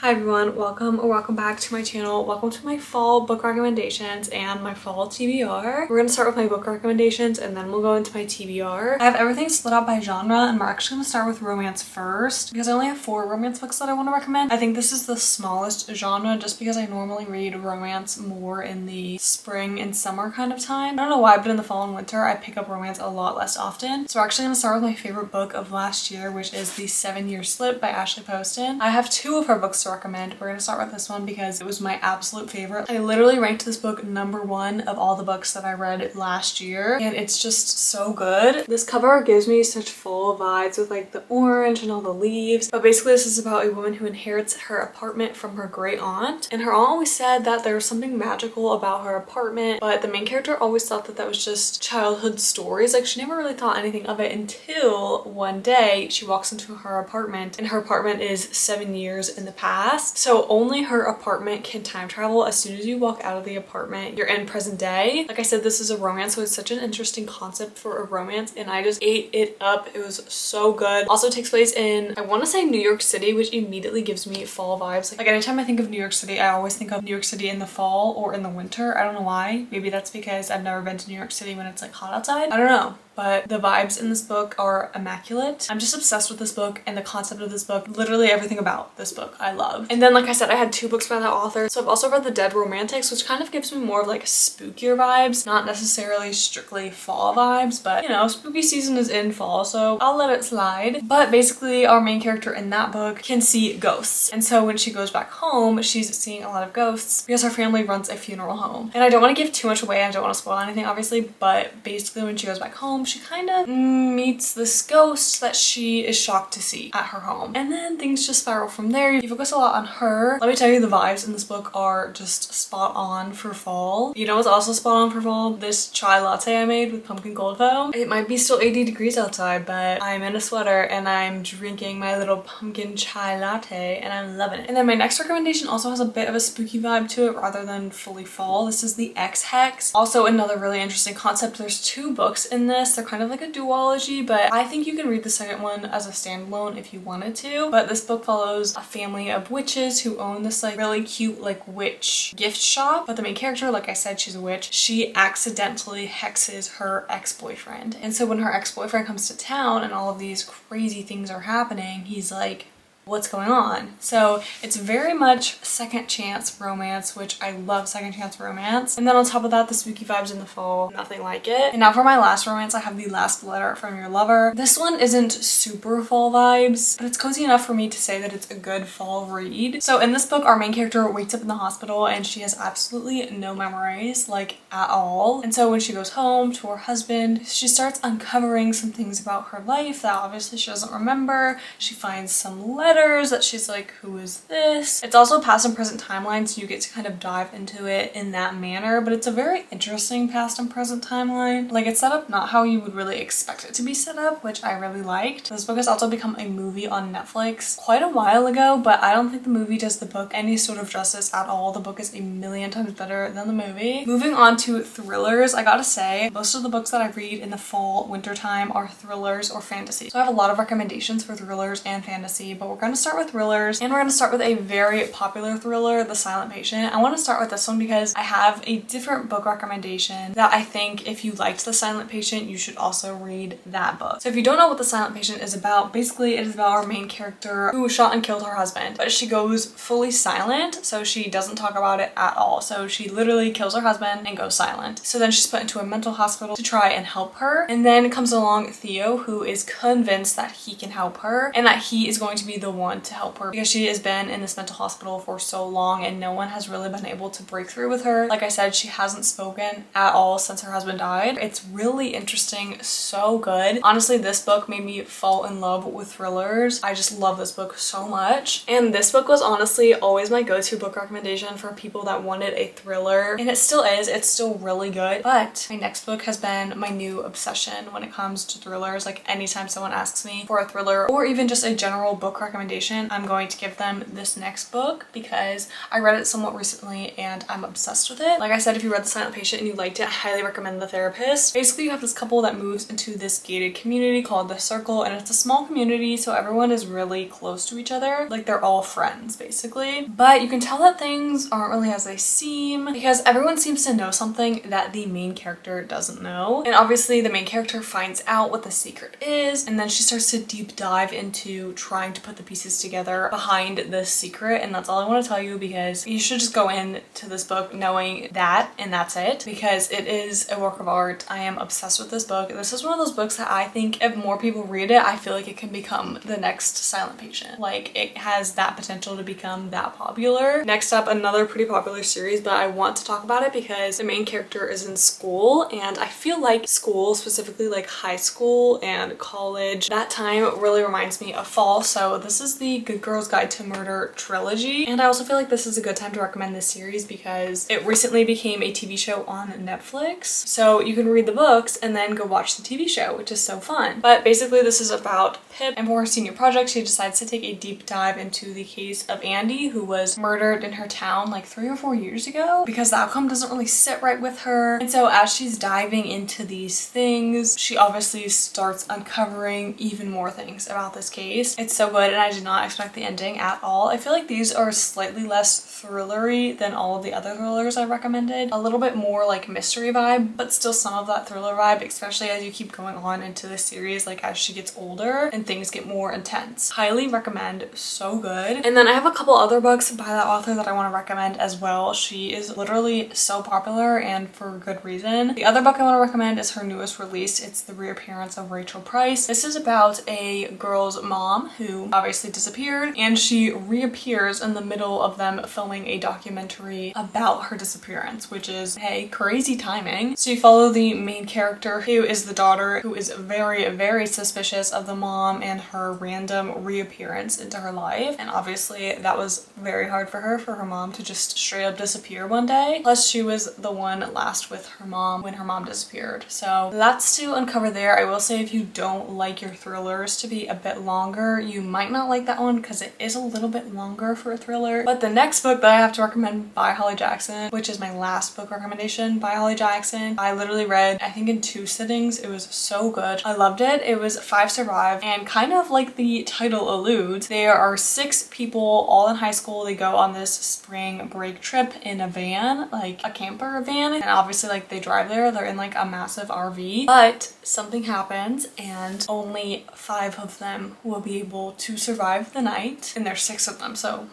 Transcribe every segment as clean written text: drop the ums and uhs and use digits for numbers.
Hi everyone, welcome or welcome back to my channel. Welcome to my fall book recommendations and my fall TBR. We're gonna start with my book recommendations and then we'll go into my TBR. I have everything split out by genre and we're actually gonna start with romance first because I only have 4 romance books that I want to recommend. I think this is the smallest genre just because I normally read romance more in the spring and summer kind of time. I don't know why, but in the fall and winter I pick up romance a lot less often. So we're actually gonna start with my favorite book of last year, which is The 7-Year Slip by Ashley Poston. I have 2 of her books to recommend. We're gonna start with this one because it was my absolute favorite. I literally ranked this book #1 of all the books that I read last year and it's just so good. This cover gives me such fall vibes with like the orange and all the leaves, but basically this is about a woman who inherits her apartment from her great aunt, and her aunt always said that there was something magical about her apartment, but the main character always thought that that was just childhood stories. Like, she never really thought anything of it until one day she walks into her apartment and her apartment is 7 years in the past. So only her apartment can time travel. As soon as you walk out of the apartment, you're in present day. Like I said, this is a romance, so it's such an interesting concept for a romance and I just ate it up. It was so good. Also takes place in, I want to say New York City, which immediately gives me fall vibes. Like anytime I think of New York City, I always think of New York City in the fall or in the winter. I don't know why. Maybe that's because I've never been to New York City when it's like hot outside. I don't know. But the vibes in this book are immaculate. I'm just obsessed with this book and the concept of this book. Literally everything about this book I love. And then like I said, I had 2 books by that author. So I've also read The Dead Romantics, which kind of gives me more of like spookier vibes, not necessarily strictly fall vibes, but you know, spooky season is in fall, so I'll let it slide. But basically our main character in that book can see ghosts. And so when she goes back home, she's seeing a lot of ghosts because her family runs a funeral home. And I don't want to give too much away. I don't want to spoil anything obviously, but basically when she goes back home, she kind of meets this ghost that she is shocked to see at her home. And then things just spiral from there. You focus a lot on her. Let me tell you, the vibes in this book are just spot on for fall. You know what's also spot on for fall? This chai latte I made with pumpkin cold foam. It might be still 80 degrees outside, but I'm in a sweater and I'm drinking my little pumpkin chai latte and I'm loving it. And then my next recommendation also has a bit of a spooky vibe to it rather than fully fall. This is The X-Hex. Also another really interesting concept. There's 2 books in this. They're kind of like a duology, but I think you can read the second one as a standalone if you wanted to. But this book follows a family of witches who own this like really cute like witch gift shop. But the main character, like I said, she's a witch. She accidentally hexes her ex-boyfriend. And so when her ex-boyfriend comes to town and all of these crazy things are happening, he's like, what's going on? So it's very much second chance romance, which I love second chance romance. And then on top of that, the spooky vibes in the fall, nothing like it. And now for my last romance, I have The Last Letter from Your Lover. This one isn't super fall vibes, but it's cozy enough for me to say that it's a good fall read. So in this book, our main character wakes up in the hospital and she has absolutely no memories, like at all. And so when she goes home to her husband, she starts uncovering some things about her life that obviously she doesn't remember. She finds some letters that she's like, who is this? It's also past and present timeline, so you get to kind of dive into it in that manner, but it's a very interesting past and present timeline. Like, it's set up not how you would really expect it to be set up, which I really liked. This book has also become a movie on Netflix quite a while ago, but I don't think the movie does the book any sort of justice at all. The book is a million times better than the movie. Moving on to thrillers, I gotta say, most of the books that I read in the fall, winter time are thrillers or fantasy. So I have a lot of recommendations for thrillers and fantasy, but we're gonna start with thrillers, and we're gonna start with a very popular thriller, The Silent Patient. I want to start with this one because I have a different book recommendation that I think if you liked The Silent Patient, you should also read that book. So if you don't know what The Silent Patient is about, basically it is about our main character who shot and killed her husband, but she goes fully silent, so she doesn't talk about it at all. So she literally kills her husband and goes silent. So then she's put into a mental hospital to try and help her, and then comes along Theo, who is convinced that he can help her and that he is going to be the one to help her because she has been in this mental hospital for so long and no one has really been able to break through with her. Like I said, she hasn't spoken at all since her husband died. It's really interesting, so good. Honestly, this book made me fall in love with thrillers. I just love this book so much. And this book was honestly always my go-to book recommendation for people that wanted a thriller, and it still is. It's still really good. But my next book has been my new obsession when it comes to thrillers. Like anytime someone asks me for a thriller or even just a general book recommendation recommendation, I'm going to give them this next book because I read it somewhat recently and I'm obsessed with it. Like I said, if you read The Silent Patient and you liked it, I highly recommend The Therapist. Basically, you have this couple that moves into this gated community called The Circle, and it's a small community, so everyone is really close to each other. Like, they're all friends, basically. But you can tell that things aren't really as they seem because everyone seems to know something that the main character doesn't know. And obviously, the main character finds out what the secret is, and then she starts to deep dive into trying to put the pieces together behind this secret. And that's all I want to tell you, because you should just go into this book knowing that, and that's it, because it is a work of art. I am obsessed with this book. This is one of those books that I think if more people read it, I feel like it can become the next Silent Patient. Like, it has that potential to become that popular. Next up, another pretty popular series, but I want to talk about it because the main character is in school, and I feel like school, specifically like high school and college, that time really reminds me of fall. So this is the Good Girls Guide to Murder trilogy, and I also feel like this is a good time to recommend this series because it recently became a TV show on Netflix. So you can read the books and then go watch the TV show, which is so fun. But basically this is about Pip, and for her senior project she decides to take a deep dive into the case of Andy, who was murdered in her town like 3 or 4 years ago, because the outcome doesn't really sit right with her. And so as she's diving into these things, she obviously starts uncovering even more things about this case. It's so good, and I did not expect the ending at all. I feel like these are slightly less thrillery than all of the other thrillers I recommended. A little bit more like mystery vibe, but still some of that thriller vibe, especially as you keep going on into the series, like as she gets older and things get more intense. Highly recommend, so good. And then I have a couple other books by that author that I want to recommend as well. She is literally so popular, and for good reason. The other book I want to recommend is her newest release. It's The Reappearance of Rachel Price. This is about a girl's mom who obviously disappeared, and she reappears in the middle of them filming a documentary about her disappearance, which is, hey, crazy timing. So you follow the main character, who is the daughter, who is very, very suspicious of the mom and her random reappearance into her life. And obviously that was very hard for her mom to just straight up disappear one day. Plus she was the one last with her mom when her mom disappeared. So that's to uncover there. I will say if you don't like your thrillers to be a bit longer, you might not like that one because it is a little bit longer for a thriller. But the next book that I have to recommend by Holly Jackson, which is my last book recommendation by Holly Jackson, I literally read, I think in 2 sittings. It was so good. I loved it. It was 5 Survive, and kind of like the title alludes, there are 6 people all in high school. They go on this spring break trip in a van, like a camper van, and obviously like they drive there. They're in like a massive RV, but something happens and only 5 of them will be able to survive the night, and there's 6 of them, so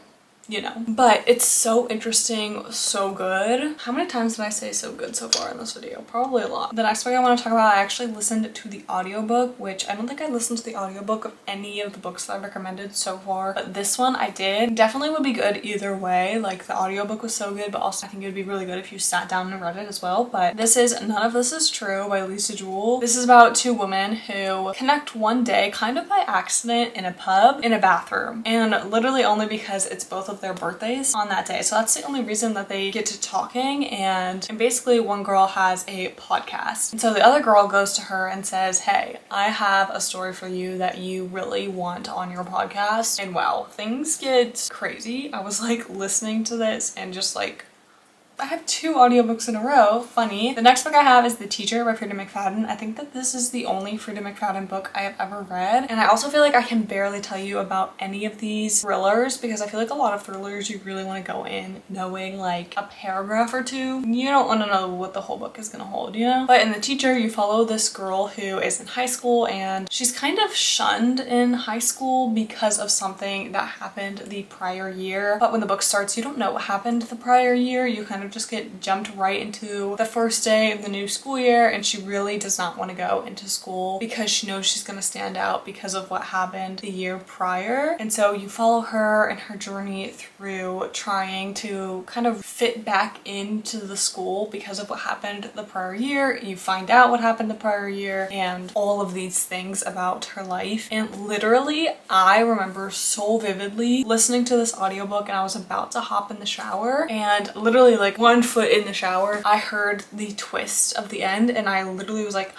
you know. But it's so interesting, so good. How many times did I say so good so far in this video? Probably a lot. The next book I want to talk about, I actually listened to the audiobook, which I don't think I listened to the audiobook of any of the books that I've recommended so far, but this one I did. Definitely would be good either way. Like, the audiobook was so good, but also I think it would be really good if you sat down and read it as well. But this is None of This Is True by Lisa Jewell. This is about 2 women who connect one day, kind of by accident, in a pub, in a bathroom, and literally only because it's both of their birthdays on that day. So that's the only reason that they get to talking, and basically one girl has a podcast, and so the other girl goes to her and says, hey, I have a story for you that you really want on your podcast. And wow, things get crazy. I was like listening to this and just like, I have 2 audiobooks in a row. Funny. The next book I have is The Teacher by Freida McFadden. I think that this is the only Freida McFadden book I have ever read. And I also feel like I can barely tell you about any of these thrillers because I feel like a lot of thrillers you really want to go in knowing like a paragraph or 2. You don't want to know what the whole book is going to hold, you know? But in The Teacher, you follow this girl who is in high school, and she's kind of shunned in high school because of something that happened the prior year. But when the book starts, you don't know what happened the prior year. You kind of just get jumped right into the first day of the new school year, and she really does not want to go into school because she knows she's going to stand out because of what happened the year prior. And so you follow her and her journey through trying to kind of fit back into the school because of what happened the prior year. You find out what happened the prior year and all of these things about her life. And literally, I remember so vividly listening to this audiobook, and I was about to hop in the shower, and literally like 1 foot in the shower, I heard the twist of the end, and I literally was like,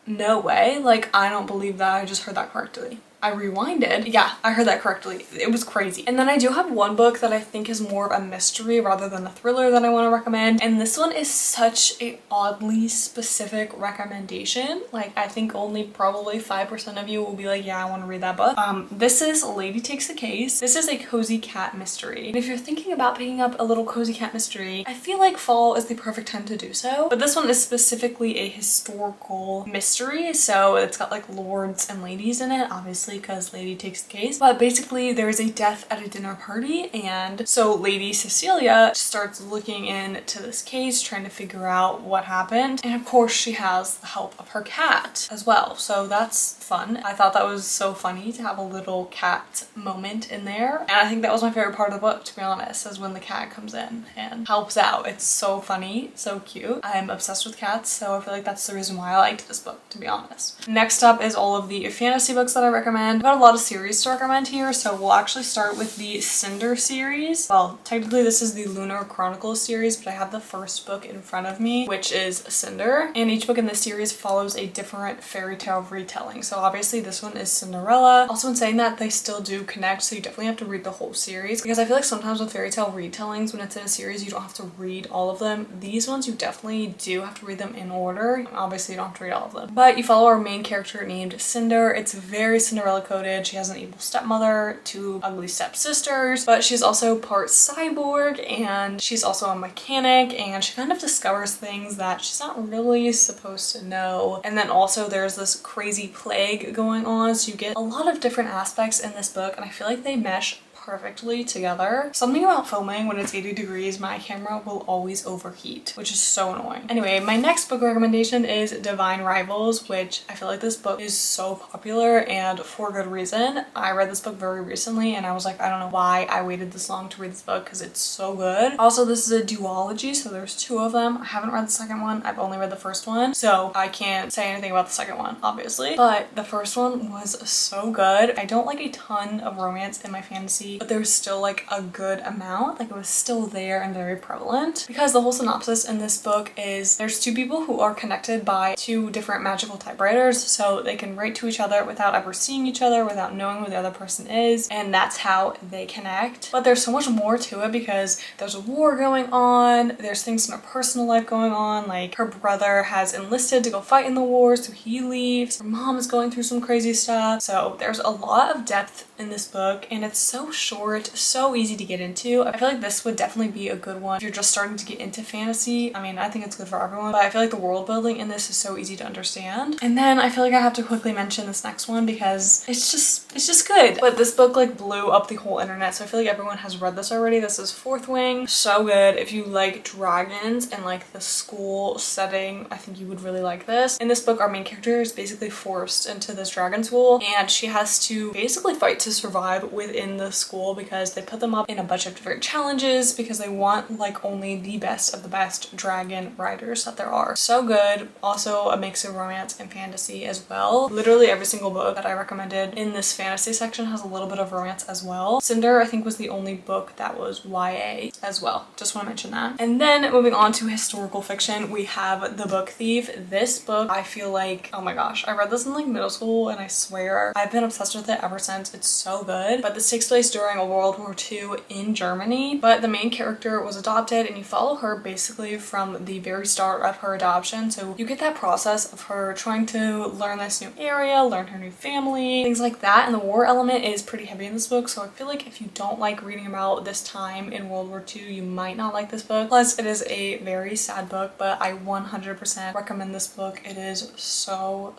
no way, like I don't believe that I just heard that correctly. I rewinded. Yeah, I heard that correctly. It was crazy. And then I do have one book that I think is more of a mystery rather than a thriller that I want to recommend. And this one is such a oddly specific recommendation. Like, I think only probably 5% of you will be like, yeah, I want to read that book. This is Lady Takes the Case. This is a cozy cat mystery. And if you're thinking about picking up a little cozy cat mystery, I feel like fall is the perfect time to do so. But this one is specifically a historical mystery. So it's got like lords and ladies in it, obviously, because Lady Takes the Case. But basically there is a death at a dinner party, and so Lady Cecilia starts looking into this case, trying to figure out what happened. And of course she has the help of her cat as well. So that's fun. I thought that was so funny to have a little cat moment in there. And I think that was my favorite part of the book, to be honest, is when the cat comes in and helps out. It's so funny, so cute. I'm obsessed with cats, so I feel like that's the reason why I liked this book, to be honest. Next up is all of the fantasy books that I recommend. I've got a lot of series to recommend here, so we'll actually start with the Cinder series. Well, technically this is the Lunar Chronicles series, but I have the first book in front of me, which is Cinder. And each book in this series follows a different fairy tale retelling. So obviously this one is Cinderella. Also, in saying that, they still do connect, so you definitely have to read the whole series, because I feel like sometimes with fairy tale retellings, when it's in a series, you don't have to read all of them. These ones you definitely do have to read them in order. Obviously you don't have to read all of them, but you follow our main character named Cinder. It's very Cinderella coded. She has an evil stepmother, 2 ugly stepsisters, but she's also part cyborg, and she's also a mechanic, and she kind of discovers things that she's not really supposed to know. And then also there's this crazy plague going on, so you get a lot of different aspects in this book, and I feel like they mesh perfectly together. Something about filming when it's 80 degrees, my camera will always overheat, which is so annoying. Anyway, my next book recommendation is Divine Rivals, which I feel like this book is so popular, and for good reason. I read this book very recently and I was like, I don't know why I waited this long to read this book, because it's so good. Also, this is a duology, so there's 2 of them. I haven't read the second one. I've only read the first one, so I can't say anything about the second one, obviously. But the first one was so good. I don't like a ton of romance in my fantasy, but there was still like a good amount. Like, it was still there and very prevalent, because the whole synopsis in this book is there's 2 people who are connected by 2 different magical typewriters, so they can write to each other without ever seeing each other, without knowing who the other person is, and that's how they connect. But there's so much more to it, because there's a war going on, there's things in her personal life going on, like her brother has enlisted to go fight in the war, so he leaves. Her mom is going through some crazy stuff. So there's a lot of depth in this book, and it's so short, so easy to get into. I feel like this would definitely be a good one if you're just starting to get into fantasy. I mean, I think it's good for everyone, but I feel like the world building in this is so easy to understand. And then I feel like I have to quickly mention this next one, because it's just good. But this book like blew up the whole internet, so I feel like everyone has read this already. This is Fourth Wing. So good. If you like dragons and like the school setting, I think you would really like this. In this book, our main character is basically forced into this dragon school, and she has to basically fight to survive within the school, because they put them up in a bunch of different challenges, because they want like only the best of the best dragon riders that there are. So good. Also a mix of romance and fantasy as well. Literally every single book that I recommended in this fantasy section has a little bit of romance as well. Cinder, I think, was the only book that was YA as well. Just want to mention that. And then moving on to historical fiction, we have The Book Thief. This book, I feel like, oh my gosh, I read this in like middle school, and I swear I've been obsessed with it ever since. It's so good. But this takes place during a World War II in Germany, but the main character was adopted, and you follow her basically from the very start of her adoption. So you get that process of her trying to learn this new area, learn her new family, things like that. And the war element is pretty heavy in this book, so I feel like if you don't like reading about this time in World War II, you might not like this book. Plus, it is a very sad book, but I 100% recommend this book. It is so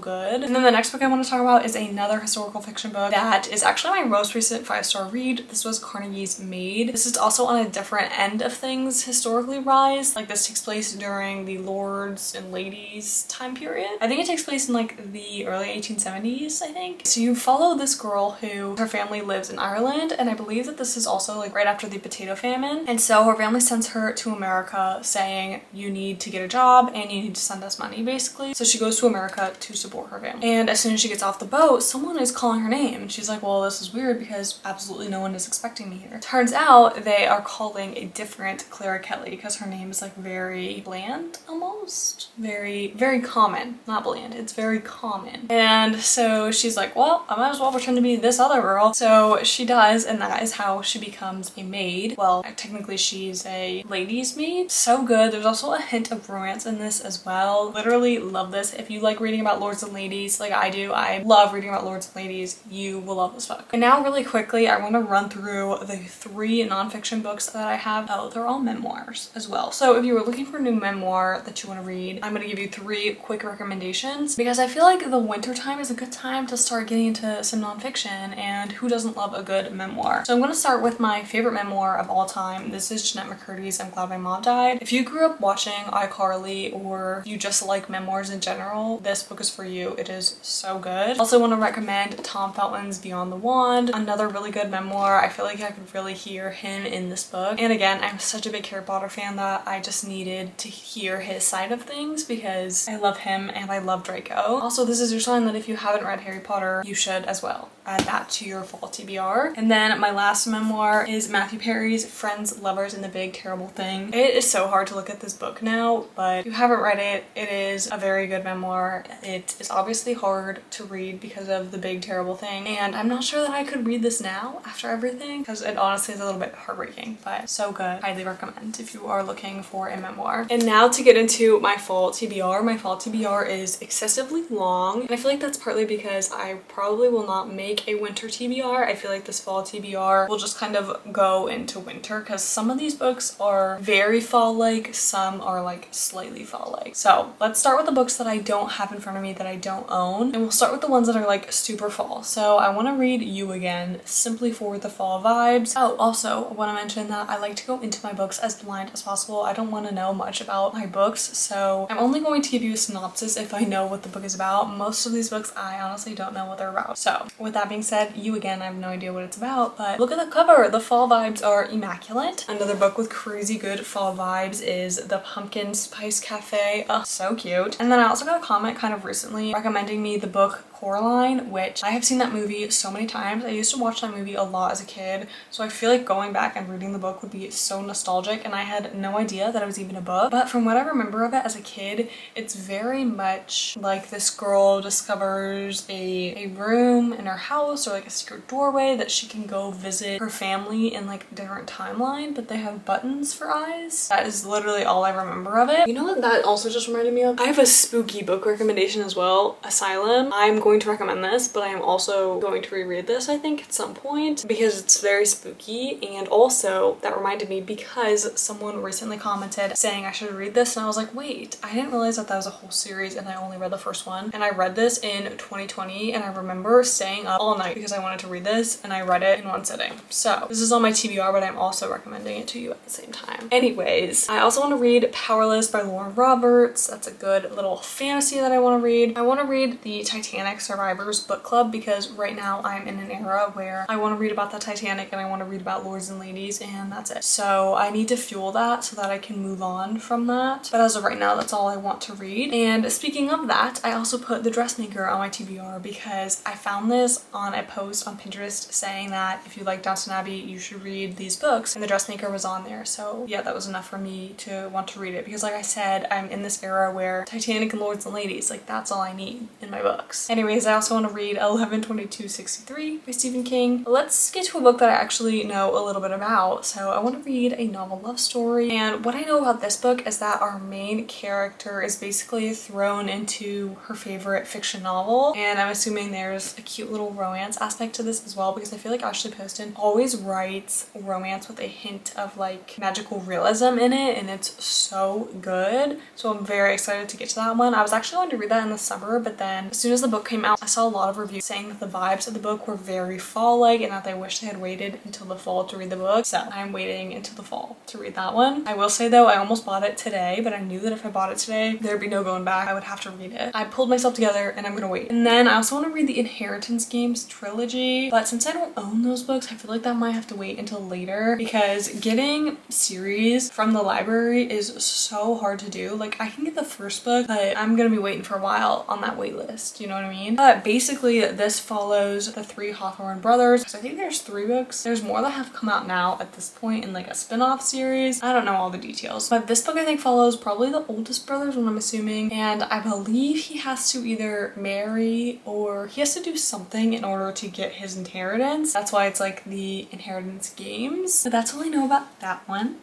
good. And then the next book I want to talk about is another historical fiction book that is actually my most recent 5-star read. This was Carnegie's Maid. This is also on a different end of things historically wise. Like, this takes place during the lords and ladies time period. I think it takes place in like the early 1870s, I think. So you follow this girl who, her family lives in Ireland, and I believe that this is also like right after the potato famine. And so her family sends her to America saying, you need to get a job and you need to send us money, basically. So she goes to America to support her family. And as soon as she gets off the boat, someone is calling her name. She's like, like, well, this is weird because absolutely no one is expecting me here. Turns out they are calling a different Clara Kelly because her name is like very bland almost. Very common. Not bland, it's very common. And so she's like, well, I might as well pretend to be this other girl. So she does, and that is how she becomes a maid. Well, technically she's a lady's maid. So good. There's also a hint of romance in this as well. Literally love this. If you like reading about lords and ladies like I do, I love reading about lords and ladies, you will love this book. And now really quickly, I want to run through the 3 nonfiction books that I have. Oh, they're all memoirs as well. So if you were looking for a new memoir that you want to read, I'm going to give you 3 quick recommendations because I feel like the winter time is a good time to start getting into some nonfiction, and who doesn't love a good memoir? So I'm going to start with my favorite memoir of all time. This is Jennette McCurdy's I'm Glad My Mom Died. If you grew up watching iCarly or you just like memoirs in general, this book is for you. It is so good. Also want to recommend Tom Felton's Beyond the Wand, another really good memoir. I feel like I could really hear him in this book. And again, I'm such a big Harry Potter fan that I just needed to hear his side of things because I love him and I love Draco. Also, this is your sign that if you haven't read Harry Potter, you should as well. Add that to your fall TBR. And then my last memoir is Matthew Perry's Friends, Lovers, and the Big Terrible Thing. It is so hard to look at this book now, but if you haven't read it, it is a very good memoir. It is obviously hard to read because of the big terrible thing, and I'm not sure that I could read this now after everything because it honestly is a little bit heartbreaking, but so good. Highly recommend if you are looking for a memoir. And now to get into my fall TBR. My fall TBR is excessively long, and I feel like that's partly because I probably will not make a winter TBR. I feel like this fall TBR will just kind of go into winter because some of these books are very fall-like, some are like slightly fall-like. So let's start with the books that I don't have in front of me that I don't own, and we'll start with the ones that are like super fall. So I want to read You Again simply for the fall vibes. Oh, also I want to mention that I like to go into my books as blind as possible. I don't want to know much about my books, so I'm only going to give you a synopsis if I know what the book is about. Most of these books I honestly don't know what they're about. So with that being said, You Again, I have no idea what it's about, but look at the cover. The fall vibes are immaculate. Another book with crazy good fall vibes is The Pumpkin Spice Cafe. Oh, so cute. And then I also got a comment kind of recently recommending me the book Coraline, which I have seen that movie so many times. I used to watch that movie a lot as a kid, so I feel like going back and reading the book would be so nostalgic, and I had no idea that it was even a book. But from what I remember of it as a kid, it's very much like this girl discovers a room in her house or like a secret doorway that she can go visit her family in like a different timeline, but they have buttons for eyes. That is literally all I remember of it. You know what that also just reminded me of? I have a spooky book recommendation as well, Asylum. I'm going to recommend this, but I am also going to reread this I think at some point because it's very spooky. And also that reminded me because someone recently commented saying I should read this, and I was like, wait, I didn't realize that that was a whole series and I only read the first one. And I read this in 2020, and I remember staying up all night because I wanted to read this, and I read it in one sitting. So this is on my TBR, but I'm also recommending it to you at the same time. Anyways, I also want to read Powerless by Lauren Roberts. That's a good little fantasy that I want to read. I want to read the Titanic Survivors book club because right now I'm in an era where I want to read about the Titanic and I want to read about lords and ladies, and that's it. So I need to fuel that so that I can move on from that. But as of right now, that's all I want to read. And speaking of that, I also put The Dressmaker on my TBR because I found this on a post on Pinterest saying that if you like Downton Abbey, you should read these books, and The Dressmaker was on there. So yeah, that was enough for me to want to read it because like I said, I'm in this era where Titanic and lords and ladies, like that's all I need in my books. Anyways, I also want to read 11/22/63 by Stephen King. Let's get to a book that I actually know a little bit about. So I want to read a novel love story, and what I know about this book is that our main character is basically thrown into her favorite fiction novel, and I'm assuming there's a cute little romance aspect to this as well because I feel like Ashley Poston always writes romance with a hint of like magical realism in it, and it's so good. So I'm very excited to get to that one. I was actually going to read that in the summer, but then as soon as the book came out, I saw a lot of reviews saying that the vibes of the book were very fall-like and that they wish they had waited until the fall to read the book. So I'm waiting until the fall to read that one. I will say though, I almost bought it today, but I knew that if I bought it today, there'd be no going back. I would have to read it. I pulled myself together and I'm gonna wait. And then I also want to read the Inheritance Games trilogy, but since I don't own those books, I feel like that might have to wait until later because getting series from the library is so hard to do. Like I can get the first book, but I'm gonna be waiting for a while on that wait list, you know what I mean? Halloween. But basically this follows the 3 Hawthorne brothers. So I think there's 3 books. There's more that have come out now at this point in like a spin-off series. I don't know all the details, but this book I think follows probably the oldest brothers, what I'm assuming, and I believe he has to either marry or he has to do something in order to get his inheritance. That's why it's like the inheritance games. But that's all I know about that one.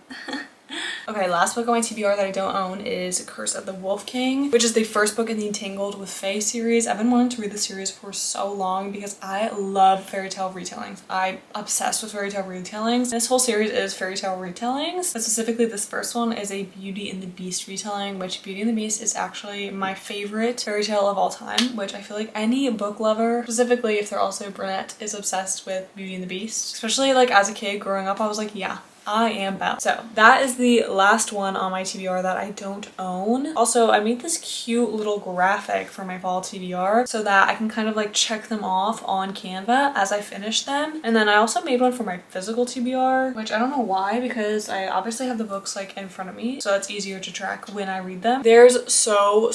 Okay, last book on my TBR that I don't own is Curse of the Wolf King, which is the first book in the Entangled with Fae series. I've been wanting to read the series for so long because I love fairy tale retellings. I'm obsessed with fairy tale retellings. This whole series is fairy tale retellings, but specifically this first one is a Beauty and the Beast retelling, which Beauty and the Beast is actually my favorite fairy tale of all time, which I feel like any book lover, specifically if they're also brunette, is obsessed with Beauty and the Beast. Especially like as a kid growing up, I was like, yeah, I am bound. So that is the last one on my TBR that I don't own. Also, I made this cute little graphic for my fall TBR so that I can kind of like check them off on Canva as I finish them. And then I also made one for my physical TBR, which I don't know why, because I obviously have the books like in front of me, so it's easier to track when I read them. There's so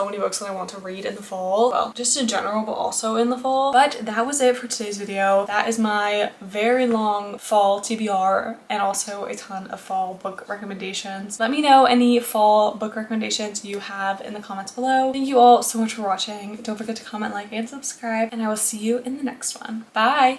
many books that I want to read in the fall. Well, just in general, but also in the fall. But that was it for today's video. That is my very long fall TBR and also a ton of fall book recommendations. Let me know any fall book recommendations you have in the comments below. Thank you all so much for watching. Don't forget to comment, like, and subscribe, and I will see you in the next one. Bye!